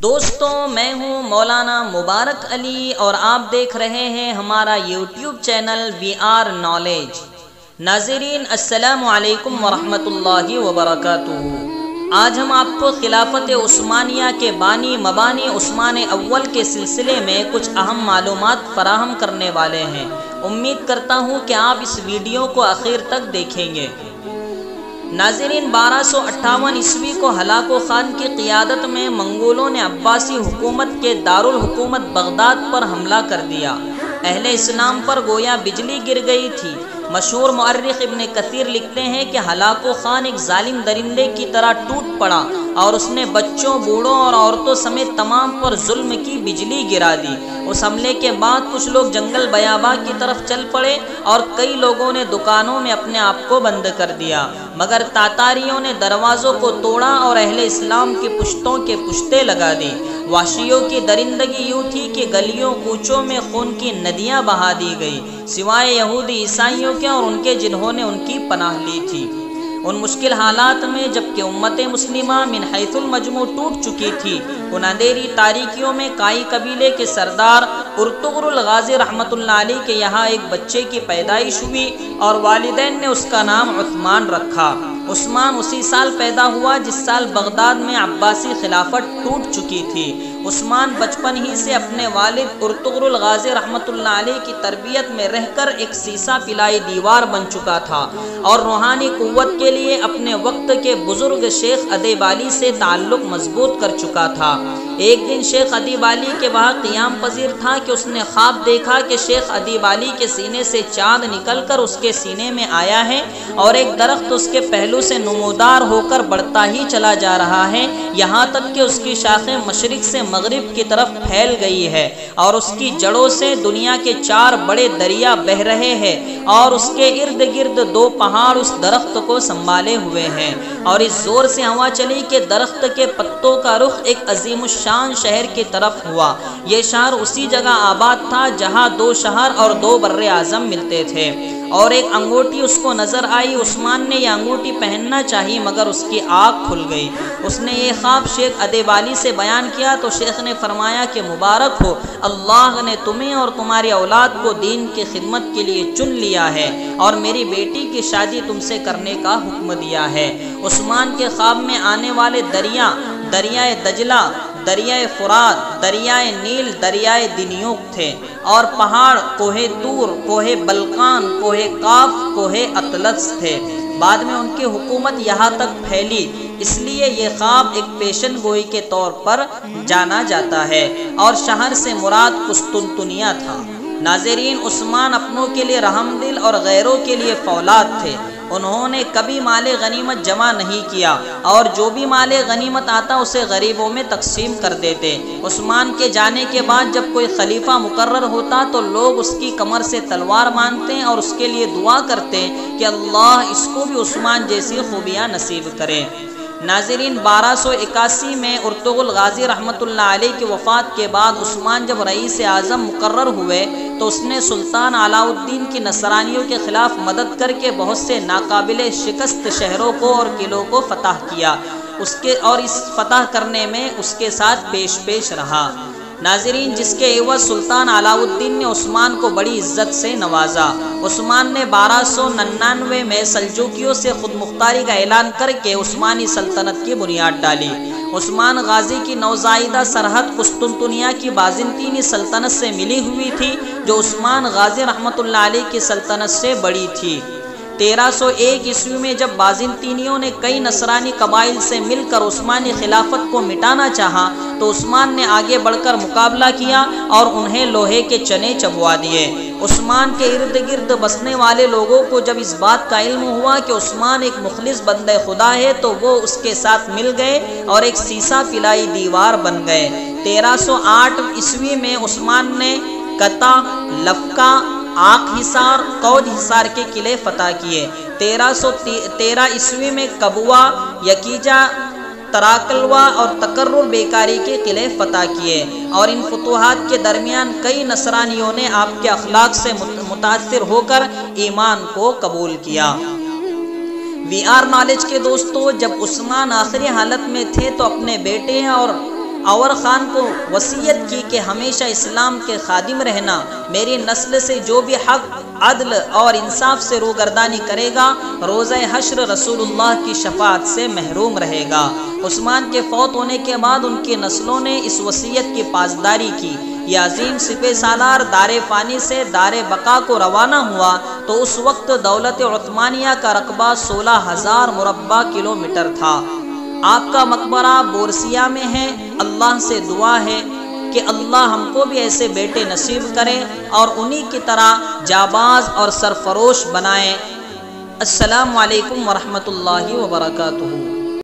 دوستوں، میں ہوں مولانا مبارک علی اور آپ دیکھ رہے ہیں ہمارا YouTube channel we are knowledge. ناظرین، السلام علیکم ورحمۃ اللہ وبرکاتہ۔ آج ہم آپ کو خلافت عثمانیہ کے بانی مبانی عثمان اول کے سلسلے میں کچھ اہم معلومات فراہم کرنے والے ہیں۔ امید کرتا ہوں کہ آپ اس ویڈیو کو آخر تک دیکھیں گے۔ ناظرین، 1258 عیسوی کو ہلاکو خان کی قیادت میں منگولوں نے عباسی حکومت کے دارالحکومت بغداد پر حملہ کر دیا۔ اہل اسلام پر گویا بجلی گر گئی تھی۔ مشہور مورخ ابن کثیر لکھتے ہیں کہ ہلاکو خان ایک ظالم درندے کی طرح ٹوٹ پڑا اور اس نے بچوں، بوڑھوں اور عورتوں سمیت تمام پر ظلم کی بجلی گرا دی۔ اس حملے کے بعد کچھ لوگ جنگل بیاباں کی طرف چل پڑے اور کئی لوگوں نے دکانوں میں اپنے آپ کو بند کر دیا، مگر تاتاریوں نے دروازوں کو توڑا اور اہل اسلام کی پشتوں کے پشتے لگا دی۔ وحشیوں کی درندگی یوں تھی کہ گلیوں کوچوں میں خون کی ندیاں بہا دی گئی، سوائے یہودی عیسائیوں کے اور ان کے جنہوں نے ان کی پناہ لی تھی۔ ان مشکل حالات میں جبکہ امت مسلمہ من حیث المجموع ٹوٹ چکی تھی، ان اندھیری تاریکیوں میں کائی قبیلے کے سردار ارطغرل غازی رحمۃ اللہ علیہ کے یہاں ایک بچے کی پیدائش ہوئی اور والدین نے اس کا نام عثمان رکھا۔ عثمان اسی سال پیدا ہوا جس سال بغداد میں عباسی خلافت ٹوٹ چکی تھی۔ عثمان بچپن ہی سے اپنے والد ارطغرل غازی رحمۃ اللہ علیہ کی تربیت میں رہ کر ایک سیسا پلائی دیوار بن چکا تھا اور روحانی قوت کے لیے اپنے وقت کے بزرگ شیخ ادیب علی سے تعلق مضبوط کر چکا تھا۔ ایک دن شیخ ادیب علی کے وہاں قیام پذیر تھا کہ اس نے خواب دیکھا کہ شیخ ادیب علی کے سینے سے چاند نکل کر اس کے سینے میں آیا ہے اور ایک درخت اس کے پہلو سے نمودار ہو کر بڑھتا ہی چلا جا رہا ہے، یہاں تک کہ اس کی شاخیں مشرق سے مغرب کی طرف پھیل گئی ہے اور اس کی جڑوں سے دنیا کے 4 بڑے دریا بہہ رہے ہیں اور اس کے ارد گرد 2 پہاڑ اس درخت کو سنبھالے ہوئے ہیں، اور اس زور سے ہوا چلی کہ درخت کے پتوں کا رخ ایک عظیم الشان شہر کی طرف ہوا۔ یہ شہر اسی جگہ آباد تھا جہاں 2 شہر اور 2 بر اعظم ملتے تھے، اور ایک انگوٹھی اس کو نظر آئی۔ عثمان نے یہ انگوٹھی پہننا چاہی مگر اس کی آنکھ کھل گئی۔ اس نے یہ خواب شیخ ادیب علی سے بیان کیا تو شیخ نے فرمایا کہ مبارک ہو، اللہ نے تمہیں اور تمہاری اولاد کو دین کی خدمت کے لیے چن لیا ہے اور میری بیٹی کی شادی تم سے کرنے کا حکم دیا ہے۔ عثمان کے خواب میں آنے والے دریا، دریائے دجلہ، دریائے فرات، دریائے نیل، دریائے دنیوک تھے، اور پہاڑ کوہ طور، کوہ بلقان، کوہ قاف، کوہ اطلس تھے۔ بعد میں ان کی حکومت یہاں تک پھیلی، اس لیے یہ خواب ایک پیشن گوئی کے طور پر جانا جاتا ہے، اور شہر سے مراد قسطنطنیہ تھا۔ ناظرین، عثمان اپنوں کے لیے رحم دل اور غیروں کے لیے فولاد تھے۔ انہوں نے کبھی مال غنیمت جمع نہیں کیا اور جو بھی مال غنیمت آتا اسے غریبوں میں تقسیم کر دیتے۔ عثمان کے جانے کے بعد جب کوئی خلیفہ مقرر ہوتا تو لوگ اس کی کمر سے تلوار مانتے اور اس کے لیے دعا کرتے کہ اللہ اس کو بھی عثمان جیسی خوبیاں نصیب کرے۔ ناظرین، 1281 میں ارطغرل غازی رحمۃ اللہ علیہ کی وفات کے بعد عثمان جب رئیس اعظم مقرر ہوئے تو اس نے سلطان علاء الدین کی نصرانیوں کے خلاف مدد کر کے بہت سے ناقابل شکست شہروں کو اور قلعوں کو فتح کیا، اور اس فتح کرنے میں اس کے ساتھ پیش رہا۔ ناظرین، جس کے عوض سلطان علاء الدین نے عثمان کو بڑی عزت سے نوازا۔ عثمان نے 1299 میں سلجوکیوں سے خود مختاری کا اعلان کر کے عثمانی سلطنت کی بنیاد ڈالی۔ عثمان غازی کی نوزائیدہ سرحد قسطنطنیہ کی بازنطینی سلطنت سے ملی ہوئی تھی جو عثمان غازی رحمۃ اللہ علیہ کی سلطنت سے بڑی تھی۔ 1301 عیسوی میں جب بازنطینیوں نے کئی نصرانی قبائل سے مل کر عثمانی خلافت کو مٹانا چاہا تو عثمان نے آگے بڑھ کر مقابلہ کیا اور انہیں لوہے کے چنے چبوا دیے۔ عثمان کے ارد گرد بسنے والے لوگوں کو جب اس بات کا علم ہوا کہ عثمان ایک مخلص بندہ خدا ہے تو وہ اس کے ساتھ مل گئے اور ایک سیسا پلائی دیوار بن گئے۔ 1308 عیسوی میں عثمان نے قطع، لفکا، آق حصار، قود حصار کے قلعے فتح کیے۔ 1313 عیسوی میں کبوا، یکیجا، تراکلوا اور تقرر بیکاری کے قلعے فتح کیے، اور ان فتوحات کے درمیان کئی نصرانیوں نے آپ کے اخلاق سے متاثر ہو کر ایمان کو قبول کیا۔ وی آر نالج کے دوستو، جب عثمان آخری حالت میں تھے تو اپنے بیٹے اور اور خان کو وصیت کی کہ ہمیشہ اسلام کے خادم رہنا، میری نسل سے جو بھی حق، عدل اور انصاف سے روگردانی کرے گا روزہ حشر رسول اللہ کی شفاعت سے محروم رہے گا۔ عثمان کے فوت ہونے کے بعد ان کی نسلوں نے اس وصیت کی پاسداری کی۔ یہ عظیم سپہ سالار دار فانی سے دار بقا کو روانہ ہوا تو اس وقت دولت عثمانیہ کا رقبہ 16,000 مربع کلومیٹر تھا۔ آپ کا مقبرہ بورسیا میں ہے۔ اللہ سے دعا ہے کہ اللہ ہم کو بھی ایسے بیٹے نصیب کرے اور انہی کی طرح جاباز اور سرفروش بنائے۔ السلام علیکم ورحمۃ اللہ وبرکاتہ۔